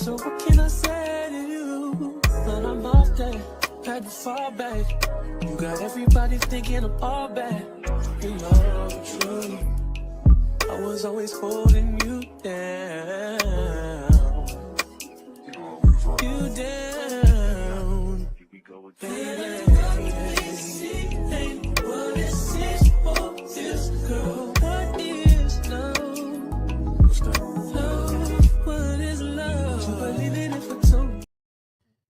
So what can I say to you? But I'm off that, had to fall back. You got everybody thinking I'm all bad. You know the truth. I was always holding you down. You down. Baby. What is this for this girl? What is love? Love, what is love? You believe in it for two.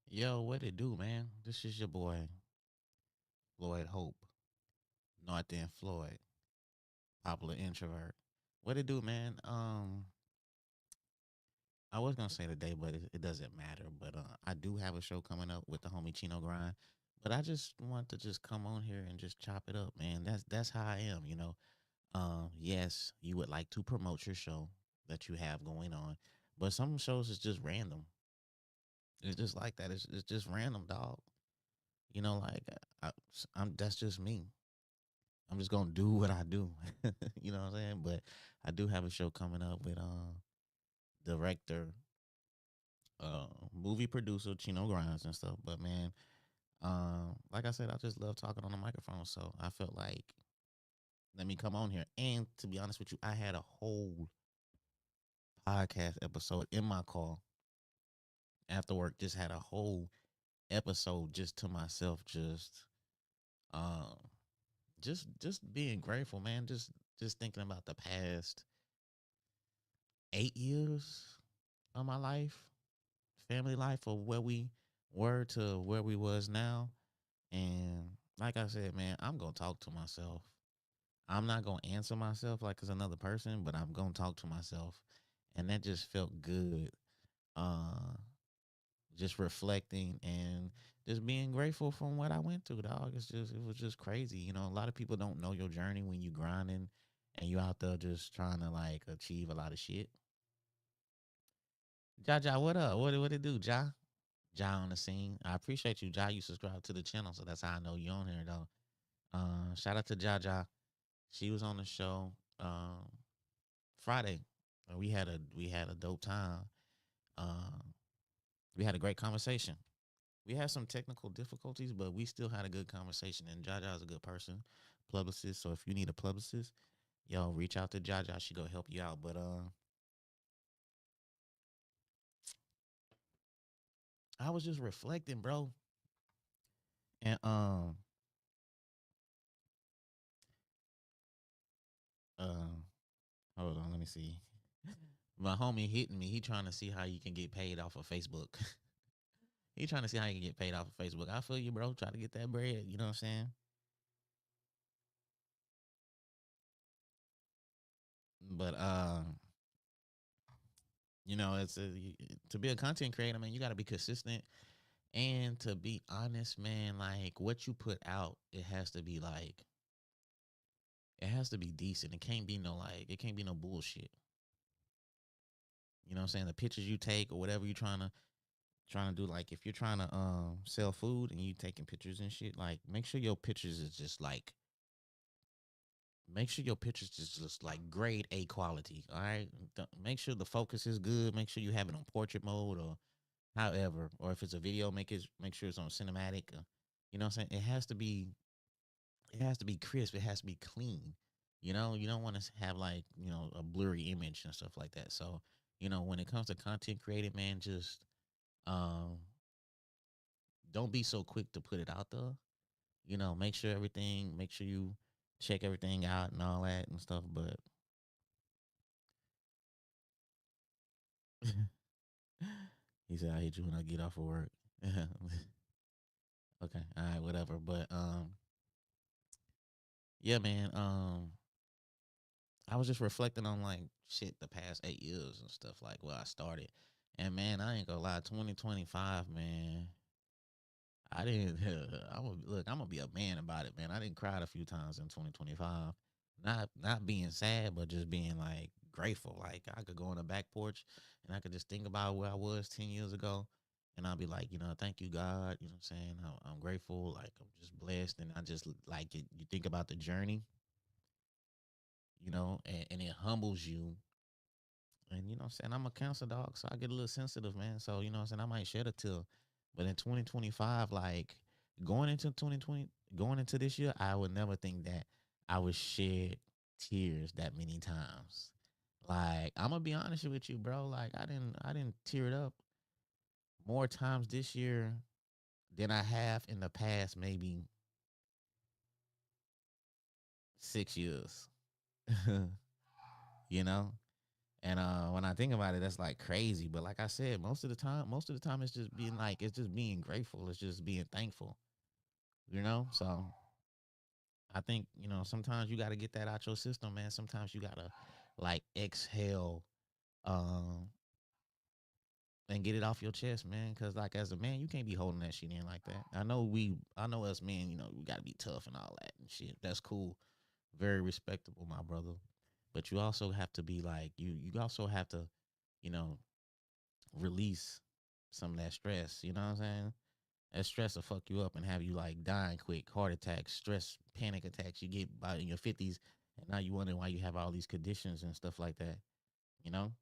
Yo, what it do, man? This is your boy, Floyd Hope, North End Floyd, popular introvert. What it do, man? I was gonna say today, but it doesn't matter. But I do have a show coming up with the homie Chino Grind. But I just want to just come on here and just chop it up, man. That's how I am, you know. Yes, you would like to promote your show that you have going on, but some shows is just random. It's just like that. It's just random, dog. You know, like I'm that's just me. I'm just gonna do what I do. You know what I'm saying? But I do have a show coming up with director, movie producer Chino Grimes and stuff. But man, like I said, I just love talking on the microphone. So I felt like let me come on here. And to be honest with you, I had a whole podcast episode in my car after work. Just had a whole episode just to myself, um just being grateful, man. Just thinking about the past 8 years of my life, family life, of where we were to where we was now. And like I said, man, I'm gonna talk to myself. I'm not gonna answer myself like it's another person, but I'm gonna talk to myself. And that just felt good. Uh just reflecting and just being grateful from what I went through, dog. It was just crazy. You know, a lot of people don't know your journey when you grinding and you out there just trying to like achieve a lot of shit. Ja, what up? What it do, Ja? Ja on the scene. I appreciate you, Ja. You subscribe to the channel, so that's how I know you on here though. Shout out to Ja. She was on the show Friday. We had a dope time. Um, we had a great conversation. We had some technical difficulties, but we still had a good conversation. And Jaja is a good person, publicist. So if you need a publicist, yo, reach out to Jaja. She gonna help you out. But I was just reflecting, bro, and uh, hold on, let me see. My homie hitting me. He trying to see how you can get paid off of Facebook. He trying to see how you can get paid off of Facebook. I feel you, bro. Try to get that bread. You know what I'm saying? But you know, to be a content creator, man. You got to be consistent. And to be honest, man, like what you put out, it has to be decent. It can't be no it can't be no bullshit. You know what I'm saying? The pictures you take or whatever you're trying to do, like if you're trying to sell food and you taking pictures and shit, like make sure your pictures is just like grade A quality. All right. Make sure the focus is good. Make sure you have it on portrait mode or however, or if it's a video, make sure it's on cinematic. You know what I'm saying? It has to be crisp. It has to be clean. You know, you don't want to have like, a blurry image and stuff like that. So, when it comes to content creating, man, just um don't be so quick to put it out there. Make sure you check everything out and all that and stuff. But he said, I hate you when I get off of work. Okay. All right, whatever. But yeah, man. I was just reflecting on like shit the past 8 years and stuff like where I started. And man, I ain't gonna lie, 2025, man. I didn't. I'm gonna be a man about it, man. I didn't cry a few times in 2025. Not being sad, but just being like grateful. Like I could go on the back porch and I could just think about where I was 10 years ago, and I'll be like, thank you God. You know what I'm saying? I'm grateful. Like I'm just blessed, and I just like it. You think about the journey, and it humbles you, And you know what I'm saying? I'm a cancer dog, so I get a little sensitive, man. So, you know what I'm saying? I might shed a tear. But in 2025, like going into 2020, going into this year, I would never think that I would shed tears that many times. Like, I'm gonna be honest with you, bro. Like I didn't tear it up more times this year than I have in the past maybe 6 years. you know? And when I think about it, that's like crazy. But like I said, most of the time it's just being like it's just being grateful. It's just being thankful. You know? So I think, sometimes you gotta get that out your system, man. Sometimes you gotta like exhale um and get it off your chest, man. Cause like as a man, you can't be holding that shit in like that. I know us men, we gotta be tough and all that and shit. That's cool. Very respectable, my brother. But you also have to be like you also have to, you know, release some of that stress. You know what I'm saying? That stress will fuck you up and have you like dying quick, heart attacks, stress, panic attacks. You get by in your 50s, and now you wondering why you have all these conditions and stuff like that. You know?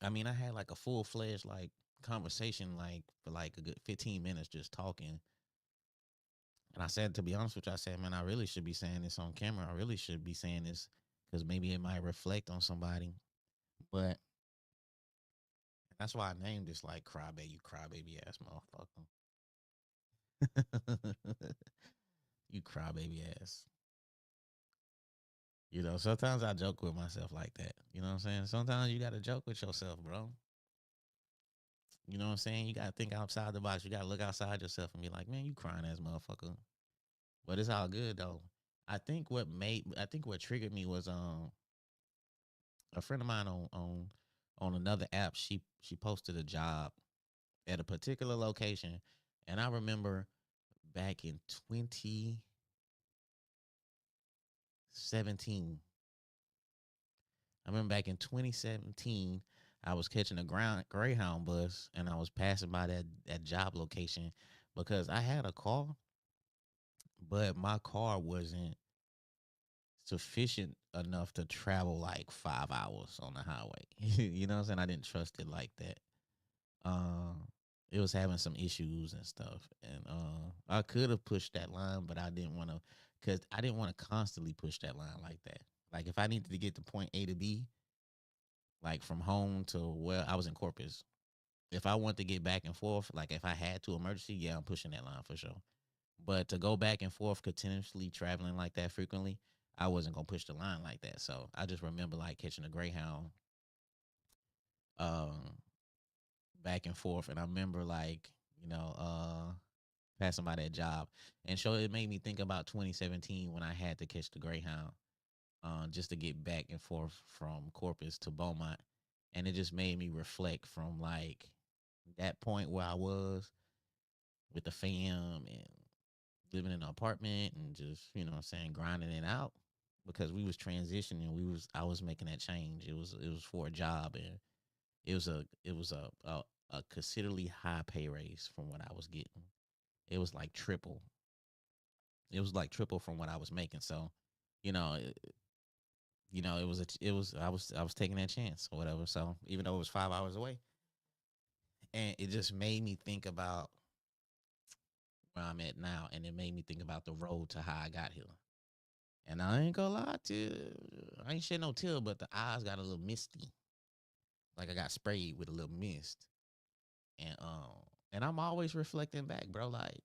I mean, I had like a full fledged like conversation like for like a good 15 minutes just talking. And I said, to be honest with you, I said, man, I really should be saying this on camera. I really should be saying this because maybe it might reflect on somebody. But that's why I named this like crybaby, you crybaby ass motherfucker. you crybaby ass. Sometimes I joke with myself like that. You know what I'm saying? Sometimes you gotta joke with yourself, bro. You know what I'm saying? You gotta think outside the box. You gotta look outside yourself and be like, man, you crying ass motherfucker. But it's all good though. I think what triggered me was a friend of mine on another app. She posted a job at a particular location, and I remember back in 2017. I remember back in 2017, I was catching a Greyhound bus, and I was passing by that job location because I had a car, but my car wasn't sufficient enough to travel like 5 hours on the highway. you know what I'm saying? I didn't trust it like that. Um, it was having some issues and stuff, and I could have pushed that line, but I didn't want to, cause I didn't want to constantly push that line like that. Like if I needed to get to point A to B, like from home to where I was in Corpus, if I want to get back and forth, like if I had to emergency, yeah, I'm pushing that line for sure. But to go back and forth continuously traveling like that frequently, I wasn't gonna push the line like that. So I just remember like catching a Greyhound um back and forth, and I remember like passing by that job, and so it made me think about 2017 when I had to catch the Greyhound just to get back and forth from Corpus to Beaumont, and it just made me reflect from like that point where I was with the fam and living in an apartment and just what I'm saying, grinding it out because we was transitioning. I was making that change. It was for a job, and it was a considerably high pay raise from what I was getting. It was like triple. It was like triple from what I was making. So, you know, it, I was taking that chance or whatever. So even though it was 5 hours away, and it just made me think about where I'm at now, and it made me think about the road to how I got here. And I ain't gonna lie to you, I ain't shed no tear, but the eyes got a little misty, like I got sprayed with a little mist. And I'm always reflecting back, bro. Like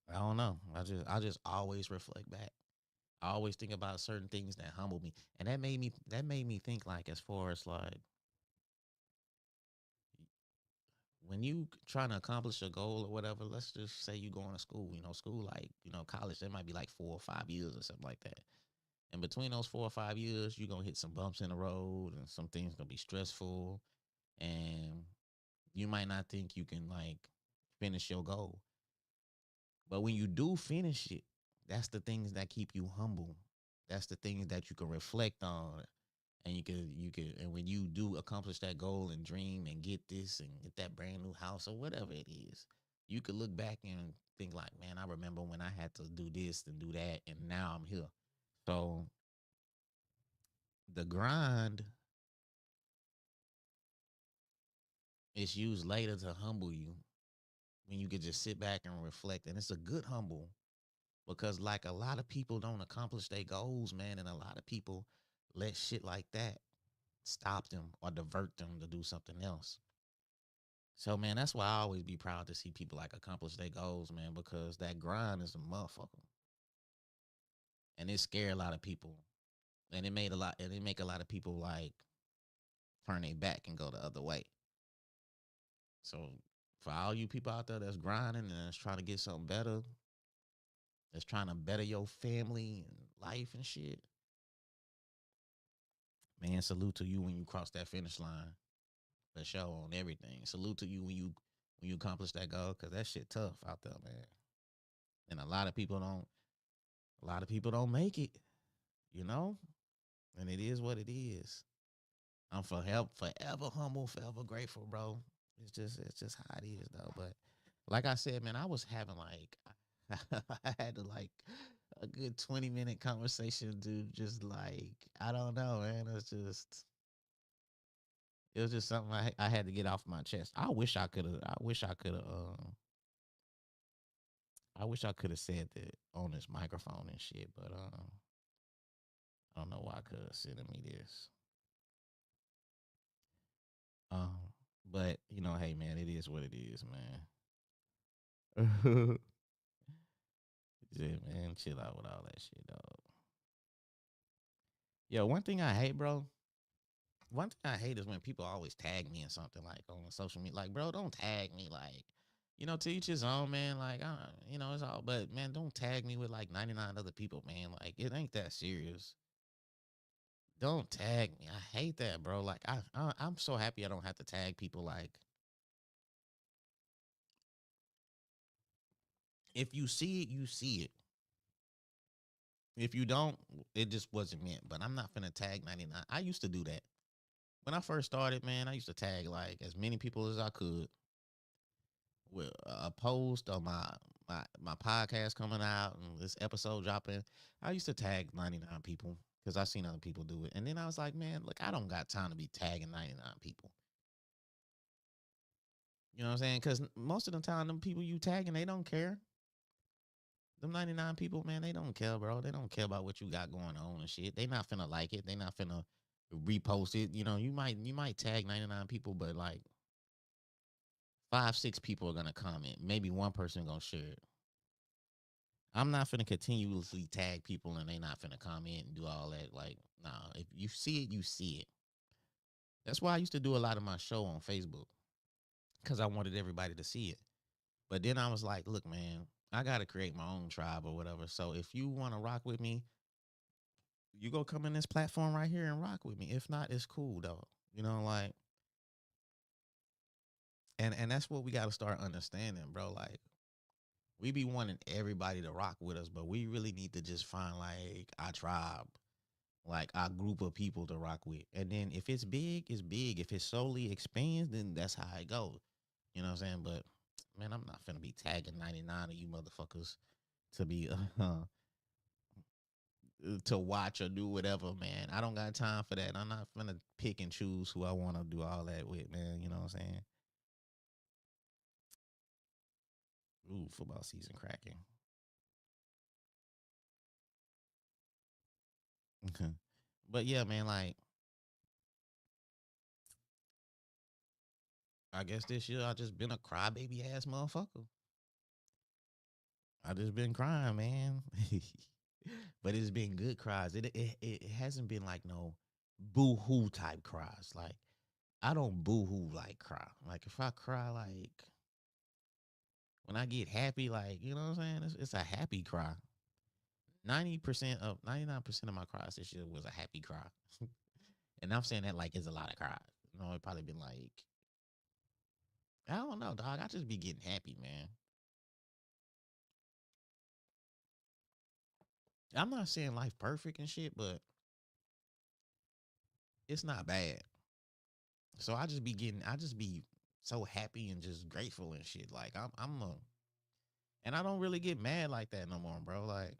I don't know, I just always reflect back. I always think about certain things that humble me, and that made me think like as far as like when you trying to accomplish a goal or whatever. Let's just say you going to school. School like college. That might be like 4 or 5 years or something like that. And between those 4 or 5 years, you're gonna hit some bumps in the road, and some things gonna be stressful, and you might not think you can like finish your goal. But when you do finish it, that's the things that keep you humble. That's the things that you can reflect on, and you can, and when you do accomplish that goal and dream and get this and get that brand new house or whatever it is, you could look back and think like, man, I remember when I had to do this and do that, and now I'm here. So the grind is used later to humble you when you could just sit back and reflect. And it's a good humble because, like, a lot of people don't accomplish their goals, man. And a lot of people let shit like that stop them or divert them to do something else. So, man, that's why I always be proud to see people like accomplish their goals, man, because that grind is a motherfucker. And it scared a lot of people. And it make a lot of people like turn their back and go the other way. So for all you people out there that's grinding and that's trying to get something better, that's trying to better your family and life and shit, man, salute to you when you cross that finish line. For sure on everything. Salute to you when you accomplish that goal, cause that shit tough out there, man. And a lot of people don't make it, you know? And it is what it is. I'm forever humble, forever grateful, bro. It's just how it is though. But like I said, man, I was having like I had to like a good 20-minute conversation, dude. Just like I don't know, man. It was just something I had to get off my chest. I wish I could have said that on this microphone and shit, but I don't know why I could have sent me this. Um, but hey man, it is what it is, man. Yeah, man, chill out with all that shit, dog. Yo, one thing I hate, bro. One thing I hate is when people always tag me in something like on social media. Like, bro, don't tag me. Like, to each his own, man. Like, it's all. But man, don't tag me with like 99 other people, man. Like, it ain't that serious. Don't tag me. I hate that, bro. Like, I'm so happy I don't have to tag people. Like, if you see it, you see it. If you don't, it just wasn't meant. But I'm not finna tag 99. I used to do that when I first started, man. I used to tag like as many people as I could with a post on my podcast coming out and this episode dropping. I used to tag 99 people because I seen other people do it, and then I was like, man, look, I don't got time to be tagging 99 people. You know what I'm saying? Because most of the time, them people you tagging, they don't care. Them 99 people, man, they don't care, bro. They don't care about what you got going on and shit. They not finna like it. They not finna repost it. You might tag 99 people, but like 5, 6 people are gonna comment. Maybe one person gonna share it. I'm not finna continuously tag people and they not finna comment and do all that. Like, nah, if you see it, you see it. That's why I used to do a lot of my show on Facebook because I wanted everybody to see it. But then I was like, look, man, I gotta create my own tribe or whatever. So if you want to rock with me, you go come in this platform right here and rock with me. If not, it's cool though. Like, and that's what we got to start understanding, bro. Like, we be wanting everybody to rock with us, but we really need to just find like our tribe, like our group of people to rock with. And then if it's big, it's big. If it solely expands, then that's how it goes. You know what I'm saying? But man, I'm not finna be tagging 99 of you motherfuckers to be to watch or do whatever, man. I don't got time for that. I'm not finna pick and choose who I want to do all that with, man. You know what I'm saying? Ooh, football season cracking. But yeah, man, like I guess this year I just been a crybaby ass motherfucker. I just been crying, man. But it's been good cries. It hasn't been like no boo hoo type cries. Like I don't boo hoo like cry. Like if I cry, like when I get happy, like you know what I'm saying, it's a happy cry. 99% of my cries this year was a happy cry, and I'm saying that like it's a lot of cries. It probably been like I don't know, dog. I just be getting happy, man. I'm not saying life perfect and shit, but it's not bad. So I just be so happy and just grateful and shit. Like and I don't really get mad like that no more, bro. Like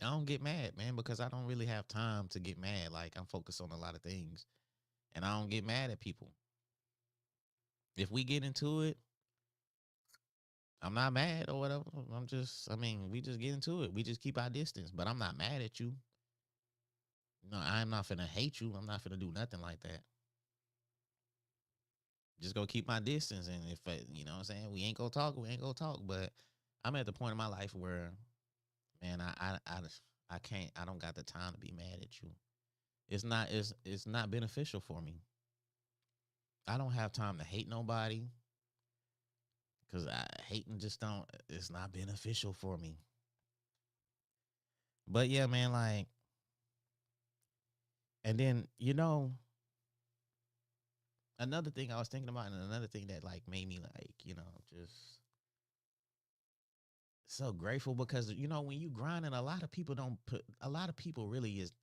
I don't get mad, man, because I don't really have time to get mad. Like I'm focused on a lot of things, and I don't get mad at people. If we get into it, I'm not mad or whatever. I mean, we just get into it. We just keep our distance, but I'm not mad at you. No, I'm not finna hate you. I'm not finna do nothing like that. Just go keep my distance, and if you know what I'm saying, we ain't gonna talk. We ain't gonna talk. But I'm at the point in my life where, man, I can't. I don't got the time to be mad at you. It's not beneficial for me. I don't have time to hate nobody because I hating just don't. It's not beneficial for me. But yeah, man, like, and then another thing I was thinking about, and another thing that like made me like just so grateful because when you grinding, a lot of people really is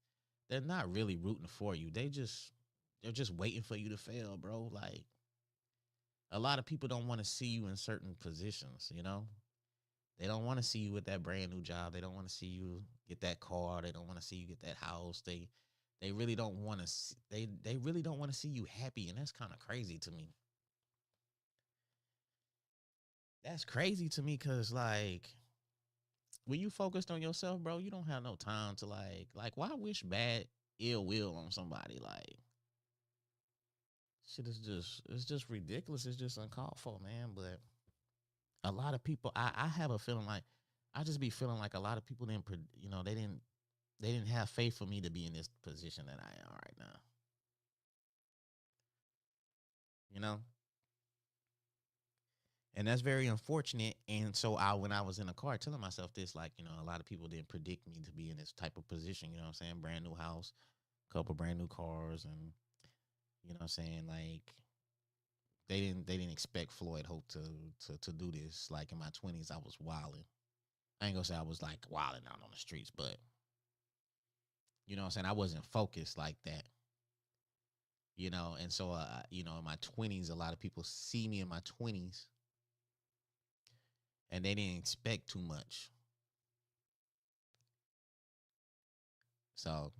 they're not really rooting for you. They're just waiting for you to fail, bro. Like a lot of people don't want to see you in certain positions, They don't want to see you with that brand new job. They don't want to see you get that car. They don't want to see you get that house. They really don't want to they really don't want to see you happy, and that's kind of crazy to me. That's crazy to me cuz like when you focused on yourself, bro, you don't have no time to like why wish bad ill will on somebody like shit is just it's just ridiculous. It's just uncalled for, man, but a lot of people I have a feeling like I just be feeling like a lot of people they didn't have faith for me to be in this position that I am right now. You know? And that's very unfortunate. And so when I was in the car telling myself this, like, a lot of people didn't predict me to be in this type of position, you know what I'm saying? Brand new house, couple brand new cars, and you know what I'm saying? Like they didn't expect Floyd Hope to do this. Like in my 20s, I was wilding. I ain't gonna say I was like wilding out on the streets, but you know what I'm saying? I wasn't focused like that. And so in my 20s, a lot of people see me in my 20s and they didn't expect too much. So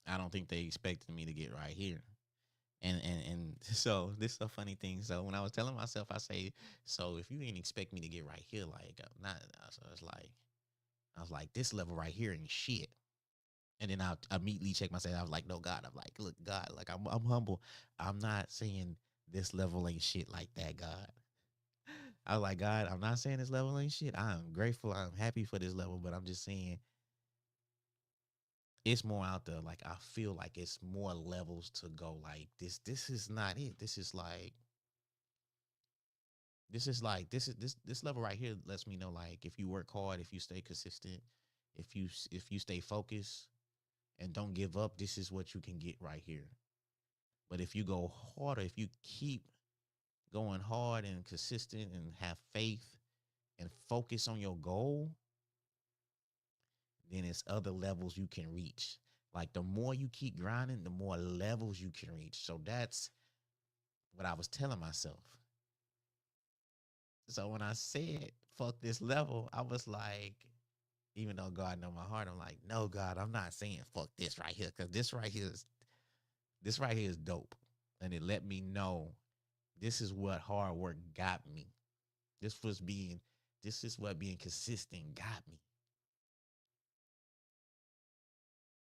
I don't think they expected me to get right here. And so this is a funny thing. So when I was telling myself, I say, so if you didn't expect me to get right here, like not, so it's like I was like, this level right here ain't shit. And then I immediately check myself. I was like, no, God. I'm like, look, God, like I'm humble. I'm not saying this level ain't shit like that, God. I was like, God, I'm not saying this level ain't shit. I'm grateful. I'm happy for this level, but I'm just saying it's more out there. Like I feel like it's more levels to go. Like this is not it. This level right here lets me know like if you work hard, if you stay consistent, if you stay focused and don't give up, this is what you can get right here. But if you go harder, if you keep going hard and consistent and have faith and focus on your goal, then it's other levels you can reach. Like the more you keep grinding, the more levels you can reach. So that's what I was telling myself. So when I said fuck this level, I was like, even though God know my heart, I'm like, no, God, I'm not saying fuck this right here, because this right here is dope. And it let me know this is what hard work got me. This was being this is what being consistent got me.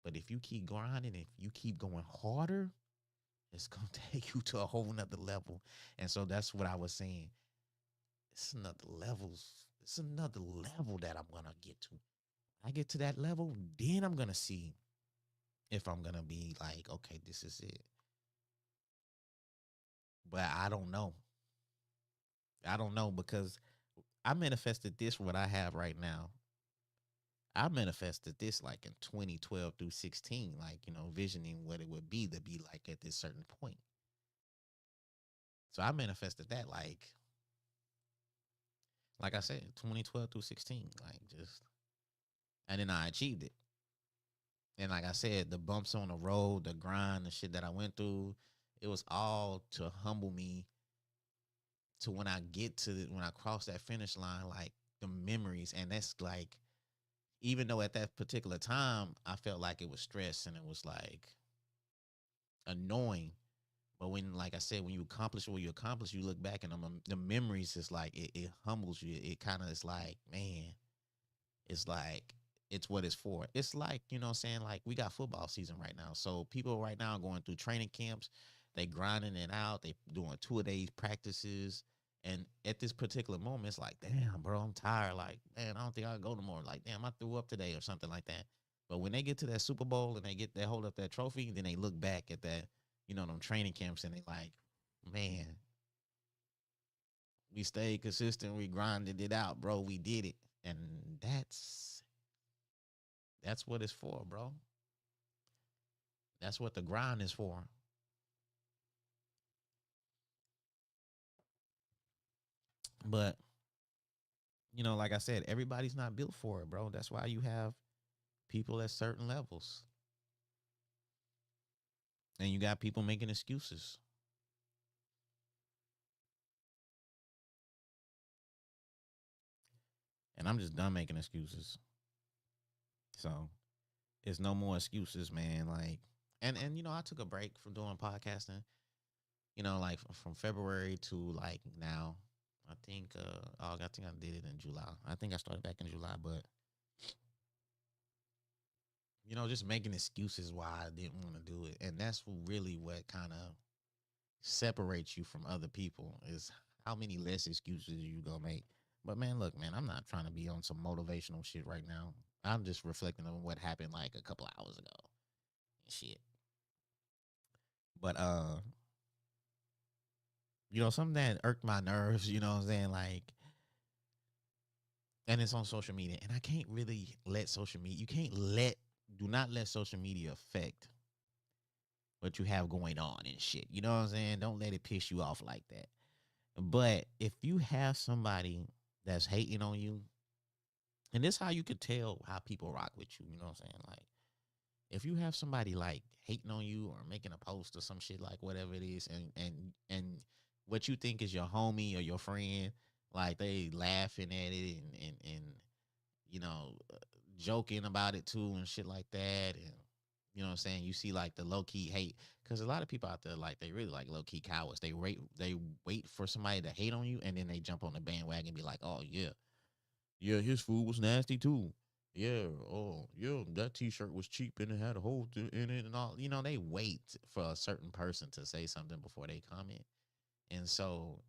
But if you keep grinding, if you keep going harder, it's gonna take you to a whole nother level. And so that's what I was saying. It's another levels. It's another level that I'm gonna get to. I get to that level, then I'm gonna see if I'm gonna be like, okay, this is it. But I don't know. I don't know because I manifested this what I have right now. I manifested this like in 2012 through 16, like, visioning what it would be to be like at this certain point. So I manifested that like I said, 2012 through 16, like just, and then I achieved it. And like I said, the bumps on the road, the grind, the shit that I went through, it was all to humble me to when I cross that finish line, like the memories. And that's like, even though at that particular time I felt like it was stress and it was like annoying. But when, like I said, when you accomplish what you accomplish, you look back and the memories is like it humbles you. It kind of is like, man, it's like it's what it's for. It's like, you know what I'm saying, like we got football season right now. So people right now are going through training camps, they grinding it out, they doing 2 a days practices. And at this particular moment, it's like, damn, bro, I'm tired. Like, man, I don't think I'll go no more. Like, damn, I threw up today or something like that. But when they get to that Super Bowl and they hold up that trophy, then they look back at that, you know, them training camps and they like, man, we stayed consistent, we grinded it out, bro. We did it. And that's what it's for, bro. That's what the grind is for. But, you know, like I said, everybody's not built for it, bro. That's why you have people at certain levels. And you got people making excuses. And I'm just done making excuses. So it's no more excuses, man. Like, and you know, I took a break from doing podcasting. You know, like from February to like now. I think I did it in July. I think I started back in July, but you know, just making excuses why I didn't want to do it. And that's really what kind of separates you from other people is how many less excuses you gonna make. But man, look, man, I'm not trying to be on some motivational shit right now. I'm just reflecting on what happened like a couple hours ago. Shit. But you know, something that irked my nerves, you know what I'm saying? Like, and it's on social media. And I can't really let social media do not let social media affect what you have going on and shit. You know what I'm saying? Don't let it piss you off like that. But if you have somebody that's hating on you, and this is how you could tell how people rock with you, you know what I'm saying? Like, if you have somebody like hating on you or making a post or some shit like whatever it is, and what you think is your homie or your friend, like they laughing at it and you know joking about it too and shit like that, and you know what I'm saying, you see like the low key hate, because a lot of people out there like they really like low key cowards. They wait for somebody to hate on you and then they jump on the bandwagon and be like, oh yeah, yeah, his food was nasty too. Yeah, oh yeah, that T-shirt was cheap and it had a hole in it and all. You know, they wait for a certain person to say something before they comment. And so,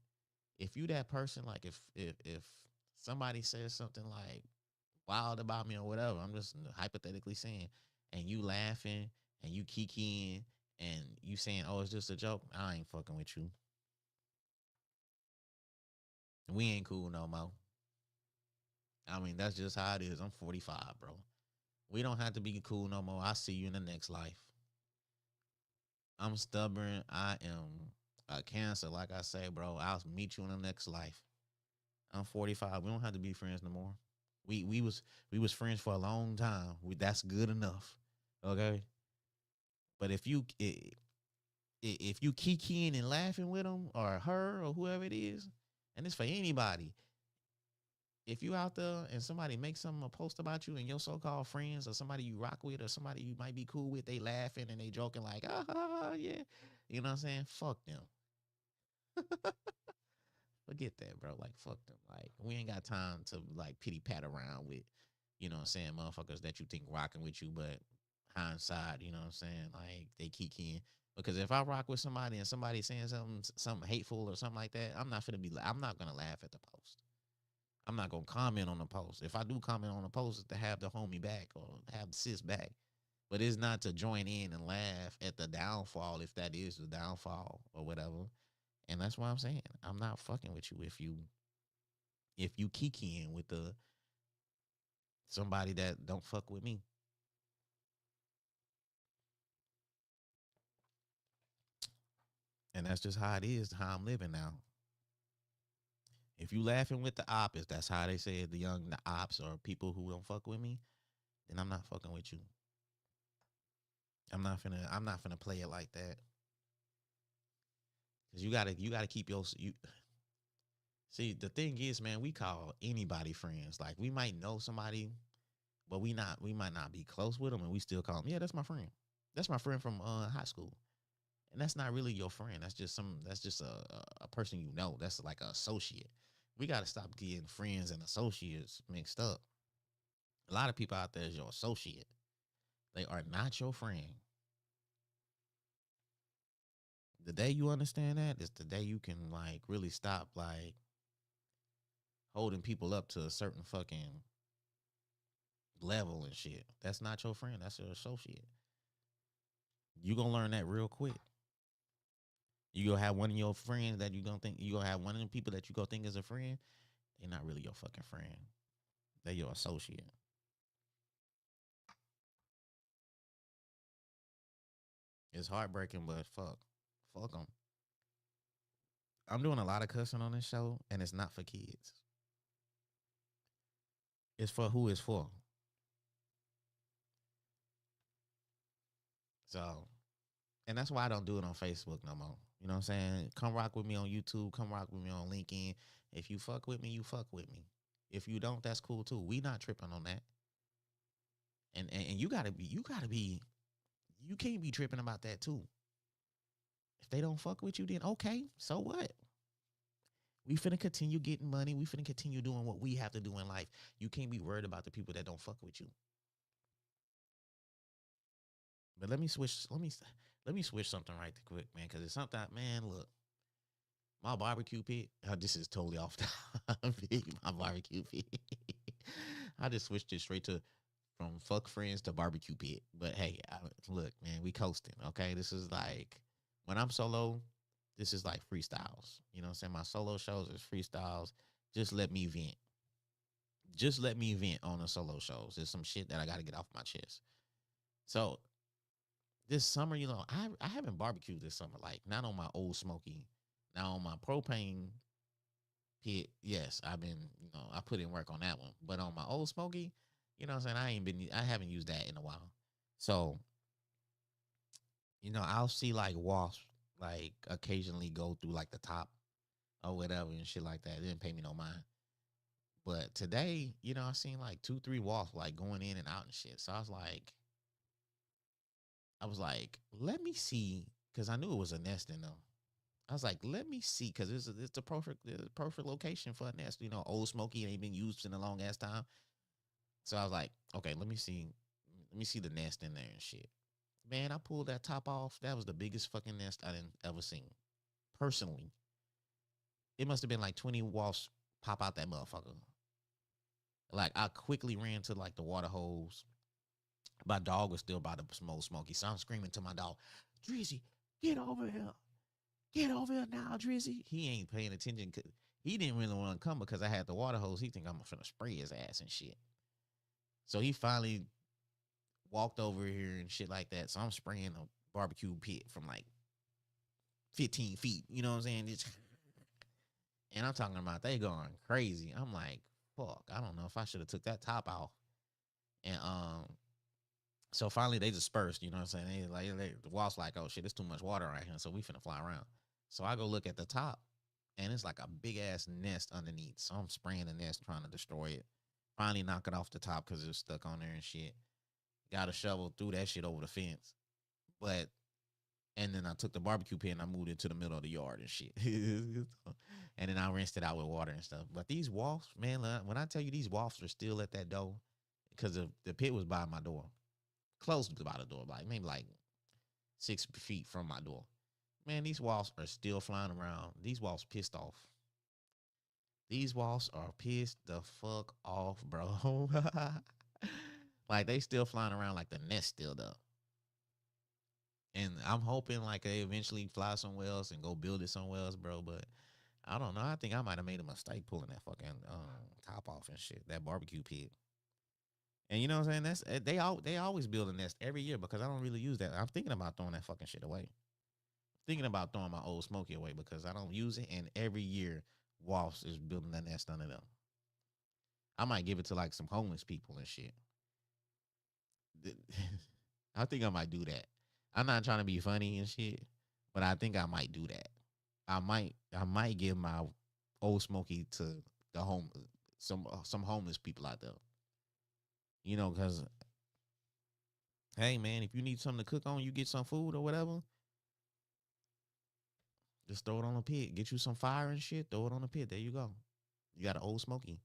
if you that person, like if somebody says something like wild about me or whatever, I'm just hypothetically saying, and you laughing and you kikiing and you saying, oh, it's just a joke, I ain't fucking with you. We ain't cool no more. I mean, that's just how it is. I'm 45, bro. We don't have to be cool no more. I'll see you in the next life. I'm stubborn. I am a cancer. Like I say, bro, I'll meet you in the next life. I'm 45. We don't have to be friends no more. We was friends for a long time. That's good enough. Okay. But if you kikiing and laughing with them or her or whoever it is, and it's for anybody, if you out there and somebody makes something a post about you and your so-called friends or somebody you rock with or somebody you might be cool with, they laughing and they joking like, yeah, you know what I'm saying? Fuck them. Forget that, bro. Like, fuck them. Like, we ain't got time to like pity pat around with, you know what I'm saying, motherfuckers that you think rocking with you, but hindsight, you know what I'm saying, like they kikiing. Because if I rock with somebody and somebody saying something hateful or something like that, I'm not gonna laugh at the post. I'm not gonna comment on the post. If I do comment on the post, it's to have the homie back or have the sis back. But it's not to join in and laugh at the downfall if that is the downfall or whatever. And that's why I'm saying I'm not fucking with you if you kikiing with the somebody that don't fuck with me. And that's just how it is, how I'm living now. If you laughing with the ops, that's how they say it, the ops or people who don't fuck with me, then I'm not fucking with you. I'm not finna play it like that. Cause you gotta keep your you see the thing is, man, we call anybody friends. Like we might know somebody but we might not be close with them, and we still call them. Yeah, that's my friend. That's my friend from high school, and that's not really your friend. That's just some. That's just a person you know. That's like an associate. We got to stop getting friends and associates mixed up. A lot of people out there is your associate. They are not your friend. The day you understand that is the day you can like really stop like holding people up to a certain fucking level and shit. That's not your friend. That's your associate. You gonna learn that real quick. You gonna have one of your friends that you gonna think you gonna have one of the people that you gonna think is a friend. They're not really your fucking friend. They're your associate. It's heartbreaking, but fuck them. I'm doing a lot of cussing on this show, and it's not for kids. It's for who it's for. So, and that's why I don't do it on Facebook no more. You know what I'm saying? Come rock with me on YouTube. Come rock with me on LinkedIn. If you fuck with me, you fuck with me. If you don't, that's cool too. We not tripping on that. And you can't be tripping about that too. If they don't fuck with you, then okay, so what? We finna continue getting money. We finna continue doing what we have to do in life. You can't be worried about the people that don't fuck with you. But let me switch something right quick, man, because it's something, man. Look, my barbecue pit. This is totally off topic. My barbecue pit. I just switched it straight to from fuck friends to barbecue pit. But hey, look, man, we coasting. Okay, this is like when I'm solo. This is like freestyles. You know what I'm saying? My solo shows is freestyles. Just let me vent. Just let me vent on the solo shows. There's some shit that I got to get off my chest. So this summer, I haven't barbecued this summer. Like not on my old smoky, now on my propane pit. Yes, I've been, I put in work on that one. But on my old smoky, you know what I'm saying? I haven't used that in a while. So, I'll see like wasps like occasionally go through like the top or whatever and shit like that. It didn't pay me no mind. But today, I seen like 2, 3 wasps like going in and out and shit. So I was like, let me see, because I knew it was a nest in them. I was like, let me see, because it's the perfect location for a nest. Old Smoky ain't been used in a long ass time. So I was like, okay, let me see the nest in there and shit. Man, I pulled that top off. That was the biggest fucking nest I didn't ever seen. Personally, it must have been like 20 wasps pop out that motherfucker. Like I quickly ran to like the water hose. My dog was still by the smoky, so I'm screaming to my dog, Drizzy, get over here. Get over here now, Drizzy. He ain't paying attention. He didn't really want to come because I had the water hose. He think I'm finna spray his ass and shit. So he finally walked over here and shit like that. So I'm spraying a barbecue pit from like 15 feet. You know what I'm saying? And I'm talking about they going crazy. I'm like, fuck, I don't know if I should have took that top off. And so finally they dispersed, you know what I'm saying? The wasps like, oh shit, there's too much water right here, so we finna fly around. So I go look at the top, and it's like a big ass nest underneath. So I'm spraying the nest, trying to destroy it. Finally knock it off the top because it was stuck on there and shit. Got a shovel, threw that shit over the fence. And then I took the barbecue pit and I moved it to the middle of the yard and shit. And then I rinsed it out with water and stuff. But these wasps, man, when I tell you these wasps are still at that door, because the pit was by my door, close by the door, like maybe like 6 feet from my door. Man, these wasps are still flying around. These wasps pissed off. These wasps are pissed the fuck off, bro. Like they still flying around like the nest still up. And I'm hoping like they eventually fly somewhere else and go build it somewhere else, bro. But I don't know. I think I might have made a mistake pulling that fucking top off and shit. That barbecue pit. And you know what I'm saying? That's they always build a nest every year because I don't really use that. I'm thinking about throwing that fucking shit away. Thinking about throwing my old Smoky away because I don't use it. And every year, wasps is building a nest under them. I might give it to like some homeless people and shit. I think I might do that. I'm not trying to be funny and shit, but I think I might do that. I might give my old Smoky to the some homeless people out there. You know, because hey man, if you need something to cook on, you get some food or whatever, just throw it on a pit. Get you some fire and shit, throw it on a pit. There you go. You got an old smoky.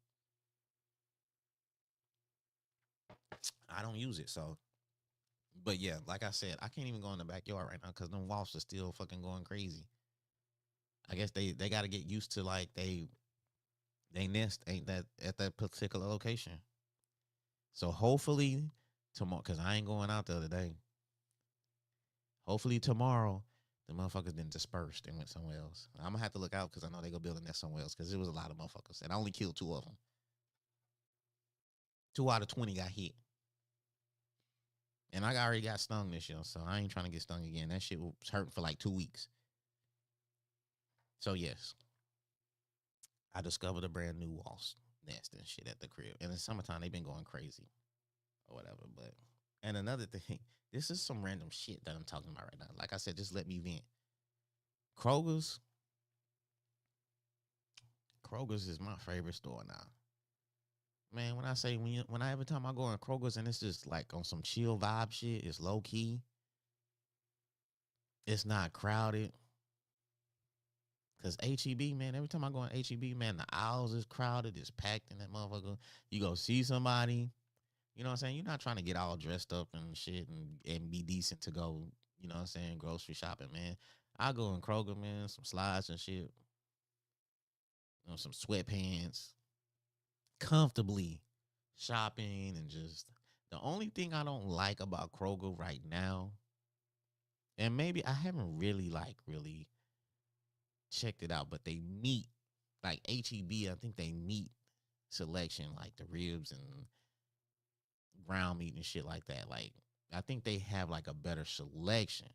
I don't use it, so but yeah, like I said, I can't even go in the backyard right now because them wasps are still fucking going crazy. I guess they got to get used to like they nest ain't that at that particular location. So hopefully tomorrow, because I ain't going out the other day. Hopefully tomorrow the motherfuckers didn't dispersed and went somewhere else. I'm gonna have to look out because I know they go build a nest somewhere else because it was a lot of motherfuckers and I only killed two of them. 2 out of 20 got hit. And I already got stung this year, so I ain't trying to get stung again. That shit was hurting for like 2 weeks. So yes, I discovered a brand new wasp nest and shit at the crib. And in the summertime, they've been going crazy or whatever. But and another thing, this is some random shit that I'm talking about right now. Like I said, just let me vent. Kroger's. Kroger's is my favorite store now. Man, when I say when I every time I go in Kroger's and it's just like on some chill vibe shit, it's low key. It's not crowded. Cause HEB, man, every time I go in HEB, man, the aisles is crowded, it's packed in that motherfucker. You go see somebody, you know what I'm saying? You're not trying to get all dressed up and shit and be decent to go, you know what I'm saying, grocery shopping, man. I go in Kroger, man, some slides and shit, some sweatpants, comfortably shopping and just the only thing I don't like about Kroger right now, and maybe I haven't really checked it out, but they meat like HEB. I think they meat selection like the ribs and ground meat and shit like that. Like I think they have like a better selection,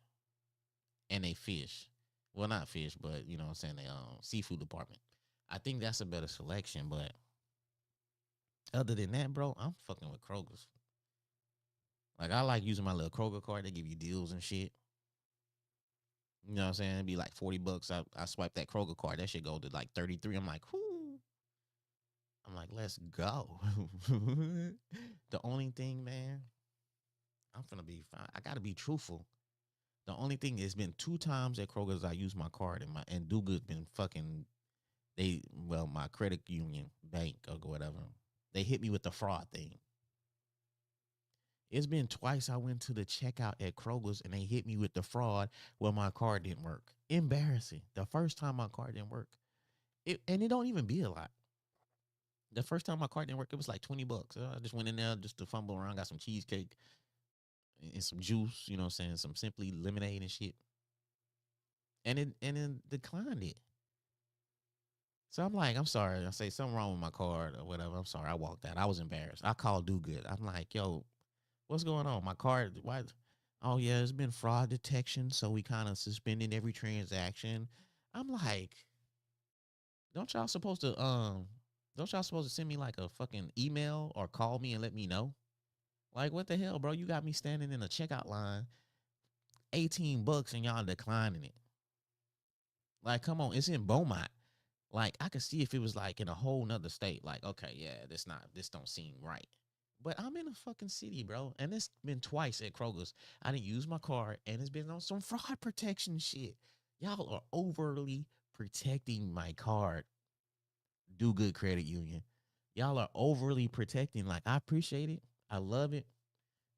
and they fish. Well, not fish, but you know what I'm saying, they seafood department. I think that's a better selection, but other than that, bro, I'm fucking with Kroger's. Like I like using my little Kroger card. They give you deals and shit. You know what I'm saying? It'd be like $40. I swipe that Kroger card. That shit go to like 33. I'm like, whoo. I'm like, let's go. The only thing, man, I'm finna be fine. I gotta be truthful. The only thing is been 2 times at Kroger's I use my card and Do Good been fucking my credit union bank or whatever. They hit me with the fraud thing. It's been twice I went to the checkout at Kroger's and they hit me with the fraud where my card didn't work. Embarrassing. The first time my card didn't work. And it don't even be a lot. The first time my card didn't work, it was like $20. I just went in there just to fumble around, got some cheesecake and some juice, you know what I'm saying, some Simply lemonade and shit. And it declined it. So I'm like, I'm sorry. I say something wrong with my card or whatever. I'm sorry. I walked out. I was embarrassed. I called Do Good. I'm like, yo, what's going on? My card, why? Oh, yeah, it's been fraud detection. So we kind of suspended every transaction. I'm like, don't y'all supposed to send me like a fucking email or call me and let me know? Like, what the hell, bro? You got me standing in a checkout line, $18 and y'all declining it. Like, come on, it's in Beaumont. Like, I could see if it was like in a whole nother state. Like, okay, yeah, this don't seem right. But I'm in a fucking city, bro. And it's been twice at Kroger's. I didn't use my card, and it's been on some fraud protection shit. Y'all are overly protecting my card. Do Good Credit Union. Y'all are overly protecting. Like, I appreciate it. I love it.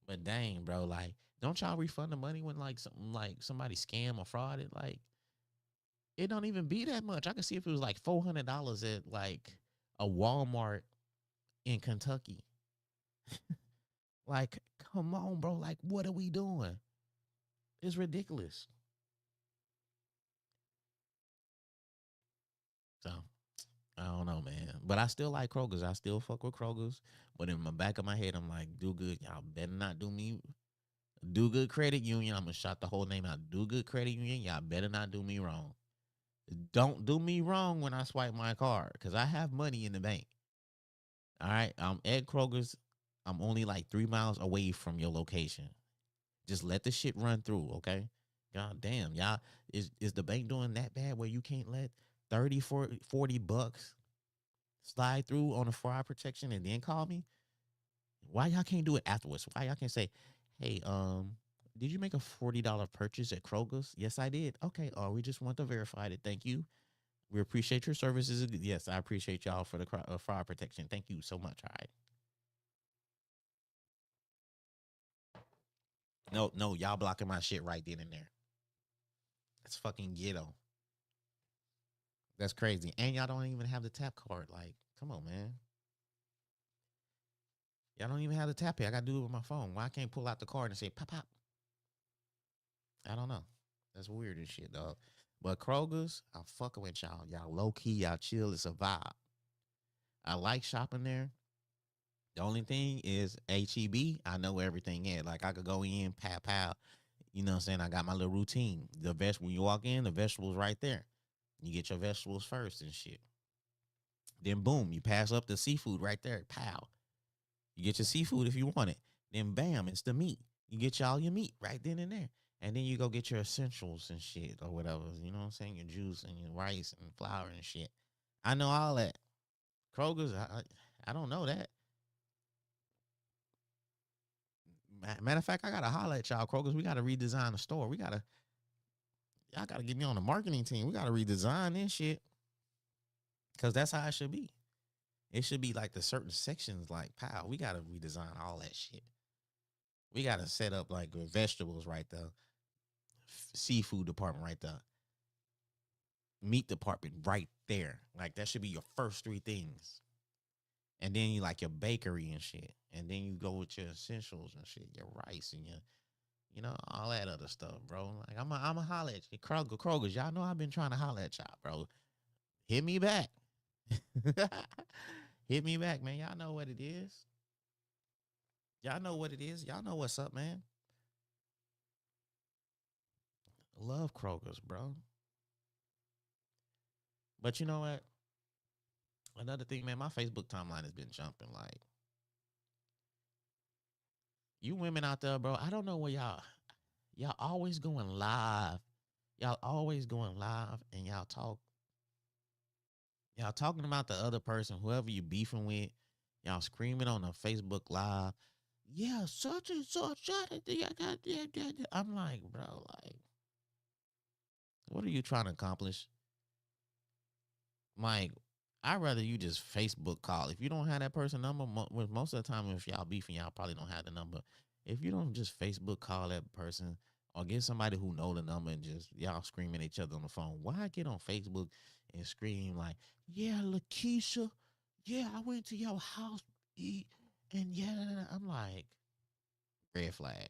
But dang, bro, like, don't y'all refund the money when like something like somebody scam or fraud it? Like, it don't even be that much. I can see if it was like $400 at like a Walmart in Kentucky. Like, come on, bro. Like, what are we doing? It's ridiculous. So, I don't know, man. But I still like Kroger's. I still fuck with Kroger's. But in the back of my head, I'm like, Do Good. Y'all better not do me. Do Good Credit Union. I'm going to shout the whole name out. Do Good Credit Union. Y'all better not do me wrong. Don't do me wrong when I swipe my card because I have money in the bank. All right. I'm at Kroger's. I'm only like 3 miles away from your location. Just let the shit run through, okay? God damn, y'all. Is the bank doing that bad where you can't let 30, 40 bucks slide through on a fraud protection and then call me? Why y'all can't do it afterwards? Why y'all can't say, hey, did you make a $40 purchase at Kroger's? Yes, I did. Okay. We just want to verify it. Thank you. We appreciate your services. Yes, I appreciate y'all for the fraud protection. Thank you so much. All right. No, no, y'all blocking my shit right then and there. That's fucking ghetto. That's crazy. And y'all don't even have the tap card. Like, come on, man. Y'all don't even have the tap here. I gotta do it with my phone. Why I can't pull out the card and say pop pop? I don't know. That's weird and shit, dog. But Kroger's, I'm fucking with y'all. Y'all low key, y'all chill. It's a vibe. I like shopping there. The only thing is HEB, I know everything in. Like I could go in, pow pow. You know what I'm saying? I got my little routine. When you walk in, the vegetables right there. You get your vegetables first and shit. Then boom, you pass up the seafood right there. Pow. You get your seafood if you want it. Then bam, it's the meat. You get all your meat right then and there. And then you go get your essentials and shit or whatever. You know what I'm saying? Your juice and your rice and flour and shit. I know all that. Kroger's, I don't know that. Matter of fact, I gotta holler at y'all, Kroger's. We gotta redesign the store. Y'all gotta get me on the marketing team. We gotta redesign this shit. Cause that's how it should be. It should be like the certain sections, like, pow, we gotta redesign all that shit. We gotta set up like vegetables right there, seafood department right there, meat department right there. Like that should be your first three things. And then you like your bakery and shit. And then you go with your essentials and shit, your rice and your, all that other stuff, bro. Like I'm a holler at you. Kroger's, y'all know I've been trying to holler at y'all, bro. Hit me back. Hit me back, man. Y'all know what it is. Y'all know what it is. Y'all know what's up, man. Love Kroger's, bro. But you know what? Another thing, man, my Facebook timeline has been jumping. Like, you women out there, bro, I don't know where y'all always going live. Y'all always going live and y'all talking about the other person, whoever you beefing with. Y'all screaming on a Facebook live. Yeah, such and such. I'm like, bro, like, what are you trying to accomplish? Like, I'd rather you just Facebook call. If you don't have that person number, most of the time, if y'all beefing, y'all probably don't have the number. If you don't just Facebook call that person or get somebody who know the number and just y'all screaming at each other on the phone, why get on Facebook and scream like, yeah, Lakeisha, yeah, I went to your house eat, and yeah, I'm like, red flag.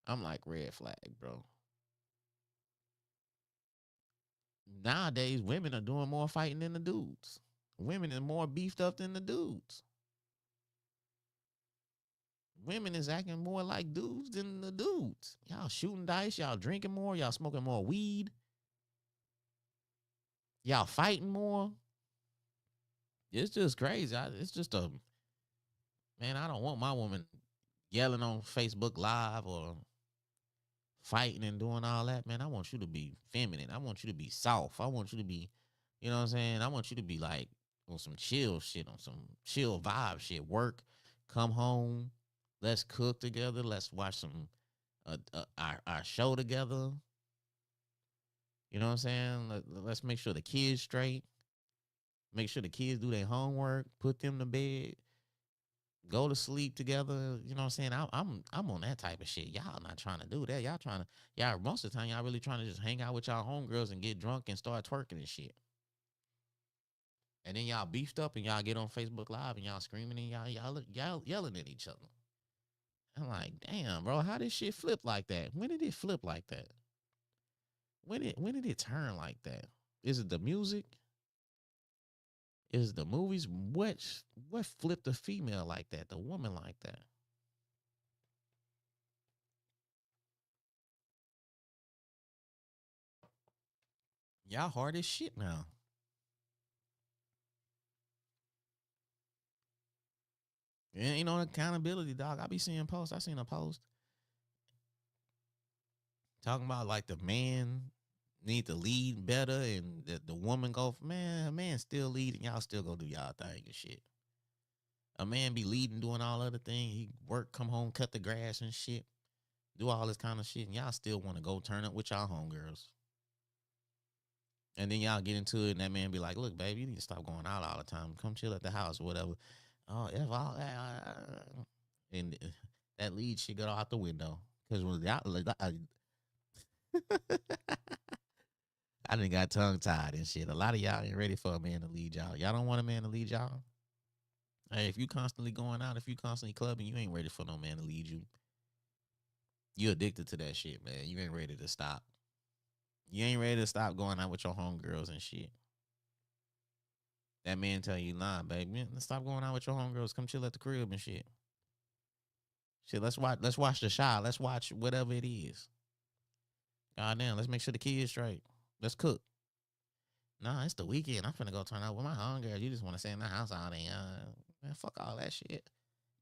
I'm like, red flag, bro. Nowadays, women are doing more fighting than the dudes. Women are more beefed up than the dudes. Women is acting more like dudes than the dudes. Y'all shooting dice, y'all drinking more, y'all smoking more weed, y'all fighting more. It's just crazy. It's just man, I don't want my woman yelling on Facebook Live or fighting and doing all that, man. I want you to be feminine. I want you to be soft. I want you to be, you know what I'm saying? I want you to be like on some chill shit, on some chill vibe shit. Work, come home, let's cook together. Let's watch some our show together. You know what I'm saying? Let's make sure the kids straight. Make sure the kids do their homework. Put them to bed. Go to sleep together. You know what I'm saying? I'm on that type of shit. Y'all not trying to do that. Y'all most of the time y'all really trying to just hang out with y'all homegirls and get drunk and start twerking and shit. And then y'all beefed up and y'all get on Facebook Live and y'all screaming and y'all yelling at each other. I'm like, damn, bro, how did shit flip like that? When did it flip like that? When did it turn like that? Is it the music? Is it the movies? What flipped a female like that? The woman like that? Y'all hard as shit now. And accountability, dog. I be seeing posts. I seen a post talking about like the man need to lead better and the woman go, man, a man still leading, y'all still go do y'all thing and shit. A man be leading, doing all other things. He work, come home, cut the grass and shit, do all this kind of shit, and y'all still want to go turn up with y'all homegirls. And then y'all get into it, and that man be like, "Look, baby, you need to stop going out all the time. Come chill at the house, or whatever." Oh, if all that, and that lead shit go out the window because when y'all, like, I done got tongue tied and shit. A lot of y'all ain't ready for a man to lead y'all. Y'all don't want a man to lead y'all. Hey, if you constantly going out, if you constantly clubbing, you ain't ready for no man to lead you. You addicted to that shit, man. You ain't ready to stop. You ain't ready to stop going out with your homegirls and shit. That man tell you, nah, baby, stop going out with your homegirls. Come chill at the crib and shit. Shit, let's watch The Chi. Let's watch whatever it is. God damn, let's make sure the kids straight. Let's cook. Nah, it's the weekend. I'm finna go turn out with my homegirls. You just want to stay in the house all day. Man, fuck all that shit.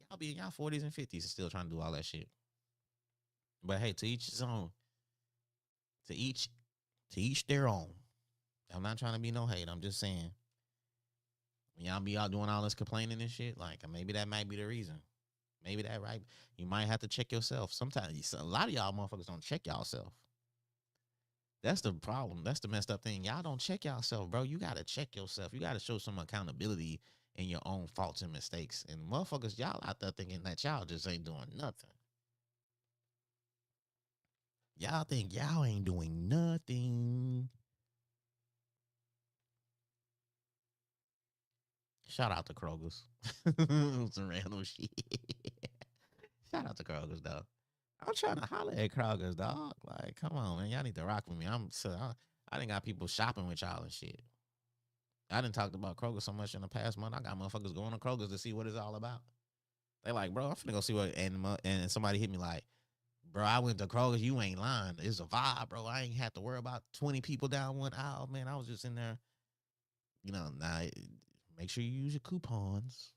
Y'all be in y'all 40s and 50s and still trying to do all that shit. But hey, to each his own. To each their own. I'm not trying to be no hate. I'm just saying. When y'all be out doing all this complaining and shit, like maybe that might be the reason. Maybe that right. You might have to check yourself. Sometimes a lot of y'all motherfuckers don't check y'allself. That's the problem. That's the messed up thing. Y'all don't check yourself, bro. You gotta check yourself. You gotta show some accountability in your own faults and mistakes. And motherfuckers, y'all out there thinking that y'all just ain't doing nothing. Y'all think y'all ain't doing nothing. Shout out to Kroger's. Some random shit. Shout out to Kroger's, though. I'm trying to holler at Kroger's, dog. Like, come on, man. Y'all need to rock with me. I didn't got people shopping with y'all and shit. I didn't talk about Kroger so much in the past month. I got motherfuckers going to Kroger's to see what it's all about. They like, bro, I'm finna go see what. And somebody hit me like, bro, I went to Kroger's. You ain't lying. It's a vibe, bro. I ain't have to worry about 20 people down one aisle, man. I was just in there. Now make sure you use your coupons.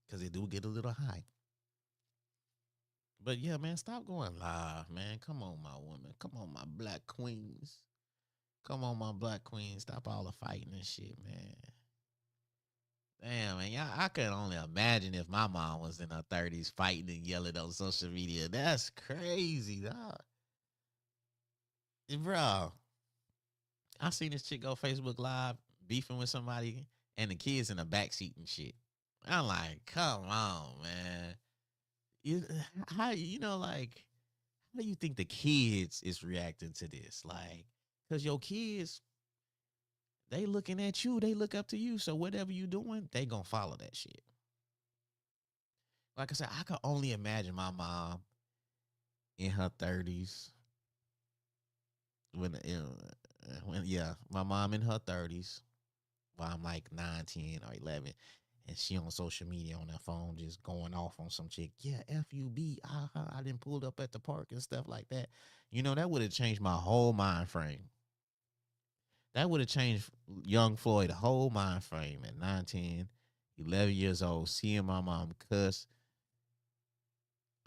Because it do get a little high. But yeah, man, stop going live, man. Come on, my woman. Come on, my black queens. Come on, my black queens. Stop all the fighting and shit, man. Damn, man. Yeah, I could only imagine if my mom was in her 30s fighting and yelling on social media. That's crazy, dog. Bro, I seen this chick go Facebook Live beefing with somebody and the kids in the backseat and shit. I'm like, come on, man. How like how do you think the kids is reacting to this? Like, cause your kids, they looking at you, they look up to you. So whatever you doing, they gonna follow that shit. Like I said, I can only imagine my mom in her 30s when yeah, my mom in her 30s while I'm like 9, 10, or 11. And she on social media on that phone just going off on some chick. Yeah, FUB. I didn't pull up at the park and stuff like that. That would have changed my whole mind frame. That would have changed young Floyd's whole mind frame at 9, 10, 11 years old, seeing my mom cuss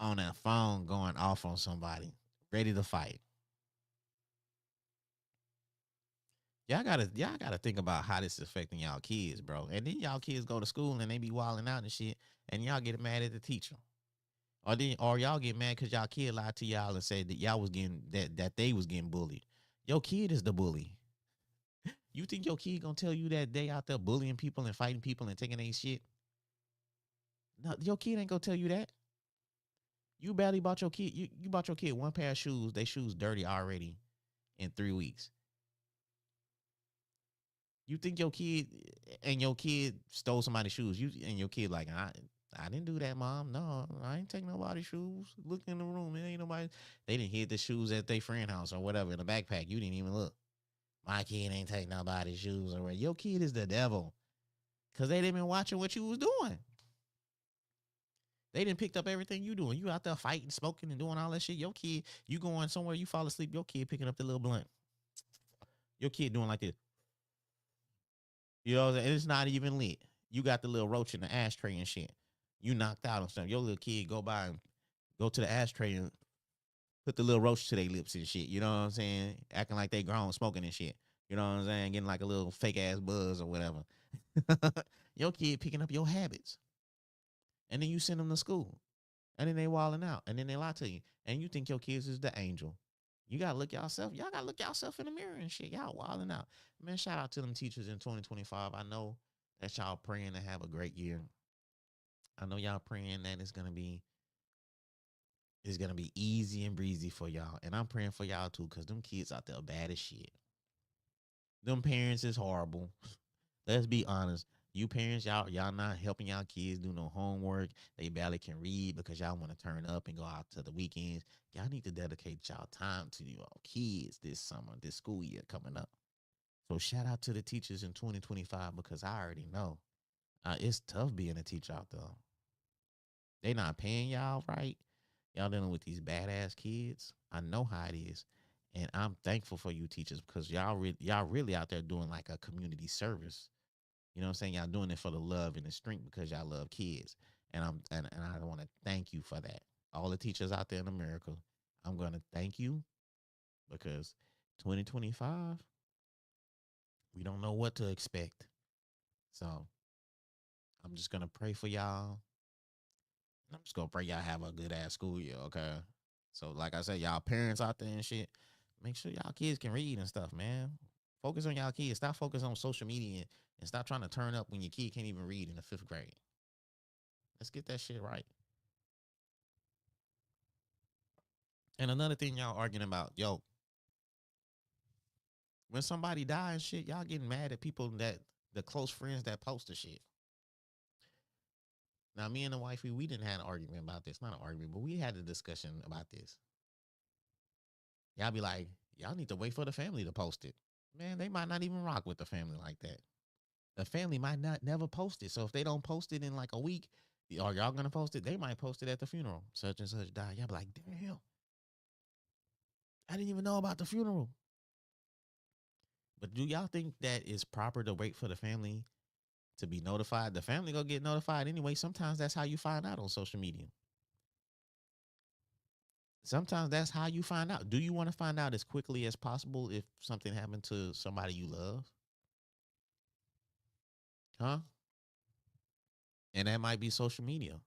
on that phone going off on somebody, ready to fight. Y'all gotta think about how this is affecting y'all kids, bro. And then y'all kids go to school and they be wilding out and shit, and y'all get mad at the teacher. Or y'all get mad because y'all kid lied to y'all and said that y'all was getting that they was getting bullied. Your kid is the bully. You think your kid gonna tell you that they out there bullying people and fighting people and taking their shit? No, your kid ain't gonna tell you that. You barely bought your kid. You bought your kid one pair of shoes. They shoes dirty already in 3 weeks. You think your kid stole somebody's shoes? Your kid like, I didn't do that, mom. No, I ain't taking nobody's shoes. Look in the room. It ain't nobody. They didn't hid the shoes at their friend house or whatever in the backpack. You didn't even look. My kid ain't taking nobody's shoes or what. Your kid is the devil. Cause they didn't been watching what you was doing. They didn't picked up everything you doing. You out there fighting, smoking, and doing all that shit. Your kid, you going somewhere, you fall asleep. Your kid picking up the little blunt. Your kid doing like this. And it's not even lit. You got the little roach in the ashtray and shit. You knocked out on something. Your little kid go by and go to the ashtray and put the little roach to their lips and shit. You know what I'm saying? Acting like they grown, smoking and shit. You know what I'm saying? Getting like a little fake ass buzz or whatever. Your kid picking up your habits, and then you send them to school, and then they wilding out, and then they lie to you, and you think your kids is the angel. You gotta look yourself. Y'all gotta look yourself in the mirror and shit. Y'all wilding out, man. Shout out to them teachers in 2025. I know that y'all praying to have a great year. I know y'all praying that it's gonna be easy and breezy for y'all, and I'm praying for y'all too, cause them kids out there bad as shit. Them parents is horrible. Let's be honest. You parents, y'all not helping y'all kids do no homework. They barely can read because y'all want to turn up and go out to the weekends. Y'all need to dedicate y'all time to your kids this summer, this school year coming up. So shout out to the teachers in 2025 because I already know it's tough being a teacher out there. They not paying y'all right. Y'all dealing with these badass kids. I know how it is, and I'm thankful for you teachers because y'all really out there doing like a community service. You know what I'm saying? Y'all doing it for the love and the strength because y'all love kids. And I want to thank you for that. All the teachers out there in America, I'm gonna thank you because 2025, we don't know what to expect. So I'm just gonna pray for y'all. I'm just gonna pray y'all have a good ass school year, okay? So like I said, y'all parents out there and shit, make sure y'all kids can read and stuff, man. Focus on y'all kids. Stop focusing on social media and stop trying to turn up when your kid can't even read in the 5th grade. Let's get that shit right. And another thing y'all arguing about, yo, when somebody dies and shit, y'all getting mad at people that the close friends that post the shit. Now, me and the wifey, we didn't have an argument about this. Not an argument, but we had a discussion about this. Y'all be like, y'all need to wait for the family to post it. Man, they might not even rock with the family like that. The family might not never post it. So if they don't post it in like a week, are y'all gonna post it? They might post it at the funeral. Such and such died. Y'all be like, damn, I didn't even know about the funeral. But do y'all think that it's proper to wait for the family to be notified? The family gonna get notified anyway. Sometimes that's how you find out on social media. Sometimes that's how you find out. Do you want to find out as quickly as possible if something happened to somebody you love? Huh? And that might be social media.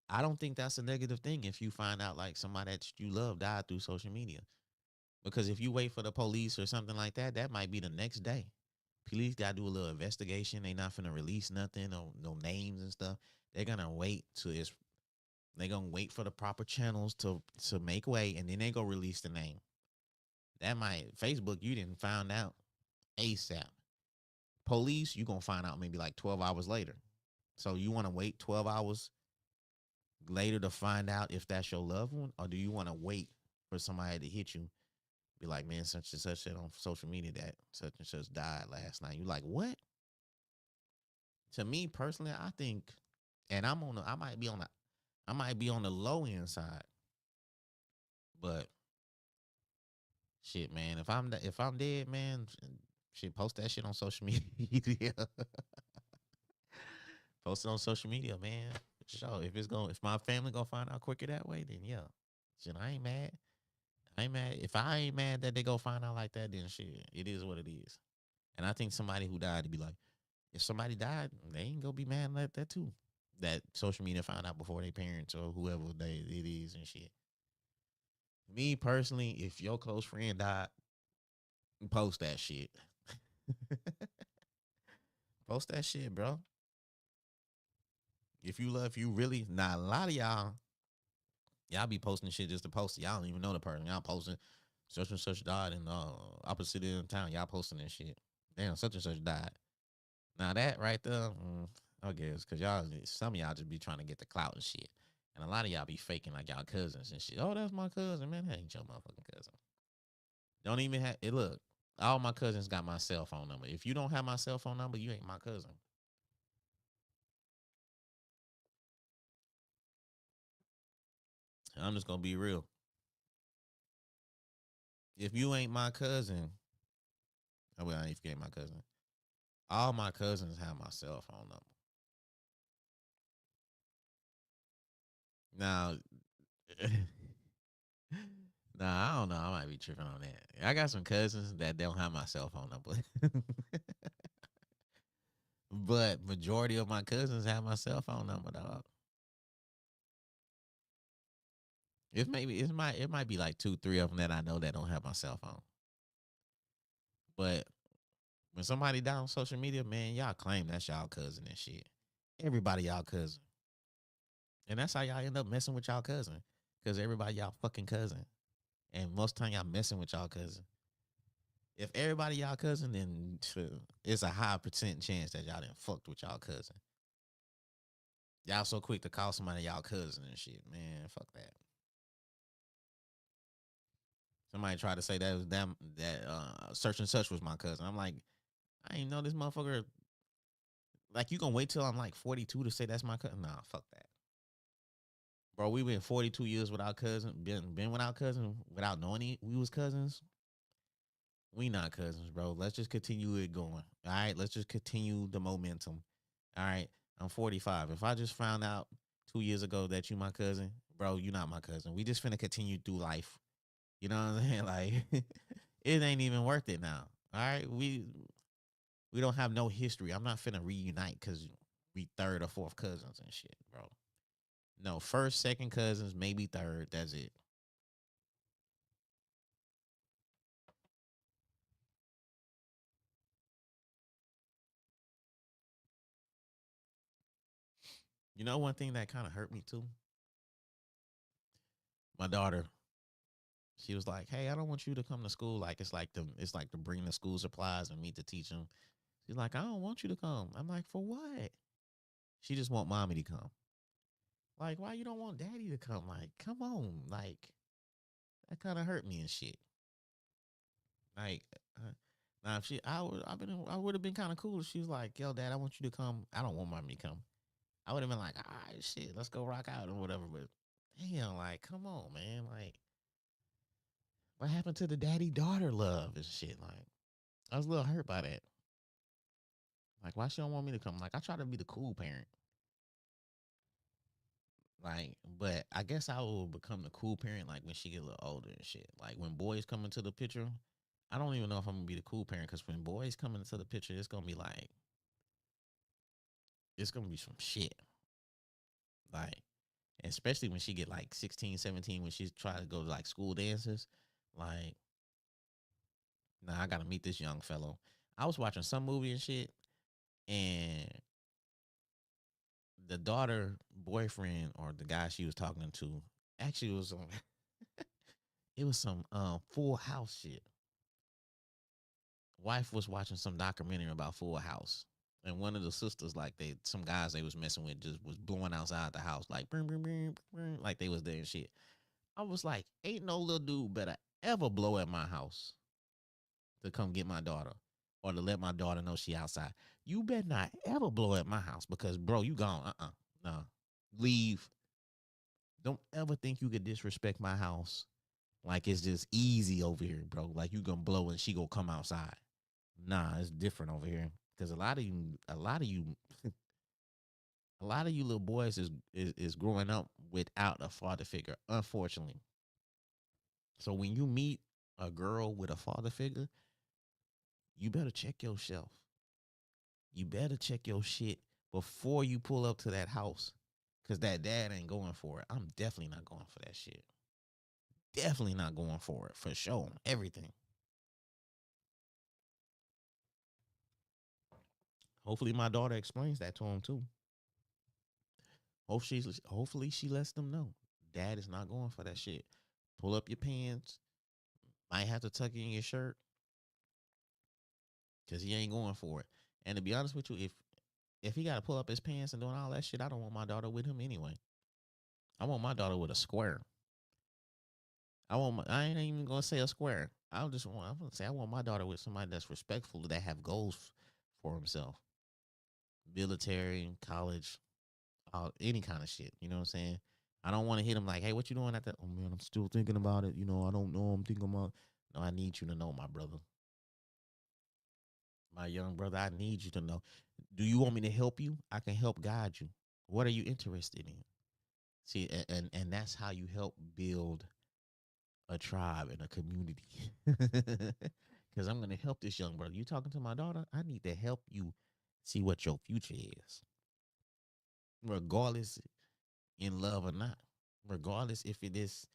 I don't think that's a negative thing if you find out like somebody that you love died through social media. Because if you wait for the police or something like that, that might be the next day. Police got to do a little investigation. They not finna release nothing, no names and stuff. They're gonna wait to it's. They're gonna wait for the proper channels to make way, and then they go release the name. That might Facebook. You didn't find out ASAP. Police, you gonna find out maybe like 12 hours later. So you want to wait 12 hours later to find out if that's your loved one, or do you want to wait for somebody to hit you? Be like, man, such and such said on social media that such and such died last night. You like what? To me personally, I think, and I might be on the low end side, but shit, man, if I'm dead, man, shit, post that shit on social media. Post it on social media, man. Sure, if my family gonna find out quicker that way, then yeah, shit, I ain't mad. I ain't mad. If I ain't mad that they go find out like that, then shit, it is what it is. And I think somebody who died to be like, if somebody died, they ain't gonna be mad at that too. That social media found out before their parents or whoever it is and shit. Me personally, if your close friend died, post that shit. Post that shit, bro. If you really, not a lot of y'all be posting shit just to post it. Y'all don't even know the person. Y'all posting such and such died in opposite end of town. Y'all posting that shit. Damn, such and such died. Now that right there, I guess, cause some of y'all just be trying to get the clout and shit, and a lot of y'all be faking like y'all cousins and shit. Oh, that's my cousin, man. That ain't your motherfucking cousin. Don't even have it. Look, all my cousins got my cell phone number. If you don't have my cell phone number, you ain't my cousin. I'm just gonna be real. If you ain't my cousin, well, I ain't forget my cousin. All my cousins have my cell phone number. Now, Nah, I don't know. I might be tripping on that. I got some cousins that don't have my cell phone number, but majority of my cousins have my cell phone number, dog. It might be like two, three of them that I know that don't have my cell phone. But when somebody down on social media, man, y'all claim that's y'all cousin and shit. Everybody y'all cousin, and that's how y'all end up messing with y'all cousin, cause everybody y'all fucking cousin, and most time y'all messing with y'all cousin. If everybody y'all cousin, then it's a high percent chance that y'all didn't fucked with y'all cousin. Y'all so quick to call somebody y'all cousin and shit, man. Fuck that. Somebody tried to say that was them that such and such was my cousin. I'm like, I ain't know this motherfucker. Like, you gonna wait till I'm like 42 to say that's my cousin? Nah, fuck that, bro. We been 42 years without cousin, been without cousin, without knowing we was cousins. We not cousins, bro. Let's just continue it going. All right, let's just continue the momentum. All right, I'm 45. If I just found out 2 years ago that you my cousin, bro, you not my cousin. We just finna continue through life. You know what I'm saying? Like, it ain't even worth it now. All right, we don't have no history. I'm not finna reunite because we third or fourth cousins and shit, bro. No, first, second cousins, maybe third. That's it. You know, one thing that kind of hurt me too. My daughter, she was like, "Hey, I don't want you to come to school. Like, it's like to bring the school supplies and meet to teach them." She's like, "I don't want you to come." I'm like, "For what?" She just want mommy to come. Like, why you don't want daddy to come? Like, come on. Like, that kind of hurt me and shit. Like, now if I would have been kind of cool if she was like, "Yo, dad, I want you to come." I don't want mommy to come. I would have been like, "All right, shit, let's go rock out or whatever." But damn, like, come on, man. Like, what happened to the daddy daughter love and shit? Like, I was a little hurt by that. Like, why she don't want me to come? Like, I try to be the cool parent. Like, but I guess I will become the cool parent like when she get a little older and shit. Like when boys come into the picture, I don't even know if I'm gonna be the cool parent because when boys come into the picture, it's gonna be some shit. Like, especially when she get like 16, 17, when she's trying to go to like school dances. Like, nah, I gotta meet this young fellow. I was watching some movie and shit, and the daughter boyfriend or the guy she was talking to actually was on it was some Full House shit. Wife was watching some documentary about Full House. And one of the sisters, like some guys they was messing with, just was blowing outside the house, like boom, boom, boom, boom, like they was there and shit. I was like, ain't no little dude better ever blow at my house to come get my daughter or to let my daughter know she outside. You better not ever blow at my house because, bro, you gone. No, leave. Don't ever think you could disrespect my house like it's just easy over here, bro. Like you gonna blow and she gonna come outside. Nah, it's different over here because a lot of you little boys is growing up without a father figure, unfortunately. So when you meet a girl with a father figure, you better check yourself. You better check your shit before you pull up to that house, cause that dad ain't going for it. I'm definitely not going for that shit. Definitely not going for it for sure. Everything. Hopefully, my daughter explains that to him too. Hopefully she lets them know. Dad is not going for that shit. Pull up your pants. Might have to tuck in your shirt because he ain't going for it. And to be honest with you, if he got to pull up his pants and doing all that shit, I don't want my daughter with him anyway. I want my daughter with a square. I ain't even gonna say a square. I'm gonna say I want my daughter with somebody that's respectful that have goals for himself. Military, college, any kind of shit. You know what I'm saying? I don't want to hit him like, hey, what you doing at that? Oh man, I'm still thinking about it. You know, I don't know. I'm thinking about. No, I need you to know, my brother, my young brother. I need you to know. Do you want me to help you? I can help guide you. What are you interested in? See, and that's how you help build a tribe and a community. Because I'm gonna help this young brother. You talking to my daughter? I need to help you see what your future is, regardless in love or not. Regardless if it is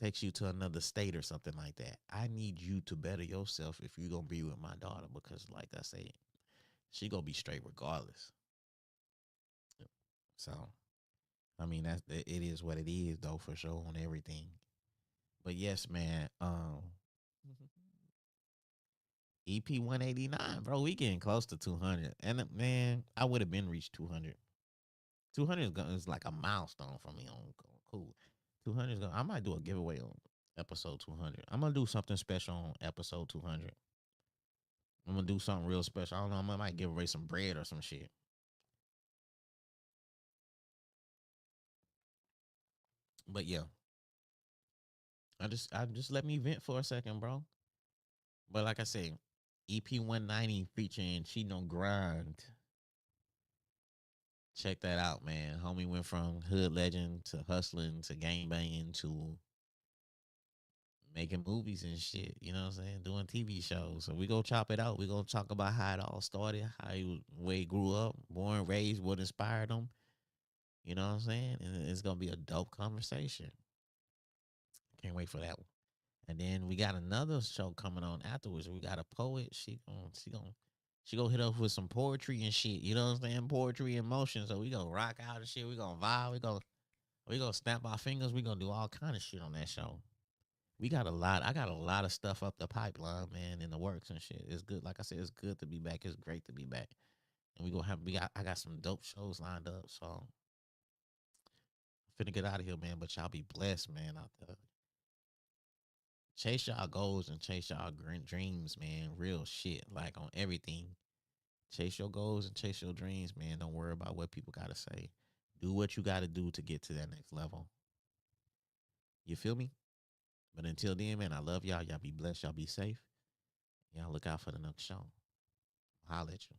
takes you to another state or something like that. I need you to better yourself if you're gonna be with my daughter because, like I said, she gonna be straight regardless. So, I mean, it is what it is though for sure on everything. But yes, man. EP 189, bro. We getting close to 200, and man, I would have been reached 200. 200 is like a milestone for me on cool. 200 is gonna. I might do a giveaway on episode 200. I'm gonna do something special on episode 200. I'm gonna do something real special. I don't know. I might give away some bread or some shit. But yeah, I just let me vent for a second, bro. But like I said, EP 190 featuring Chino Grind. Check that out, man. Homie went from hood legend to hustling to gang banging to making movies and shit. You know what I'm saying? Doing TV shows. So we go chop it out. We gonna talk about how it all started, how he where he grew up, born, raised, what inspired him. You know what I'm saying? And it's gonna be a dope conversation. Can't wait for that one. And then we got another show coming on afterwards. We got a poet. She gonna hit us with some poetry and shit. You know what I'm saying? Poetry and motion. So we gonna rock out and shit. We gonna vibe. We gonna snap our fingers. We gonna do all kind of shit on that show. We got a lot. I got a lot of stuff up the pipeline, man, in the works and shit. It's good. Like I said, it's good to be back. It's great to be back. And I got some dope shows lined up. So I'm finna get out of here, man. But y'all be blessed, man, out there. Chase y'all goals and chase y'all dreams, man. Real shit. Like on everything. Chase your goals and chase your dreams, man. Don't worry about what people gotta say. Do what you gotta do to get to that next level. You feel me? But until then, man, I love y'all. Y'all be blessed. Y'all be safe. Y'all look out for the next show. Holla at you.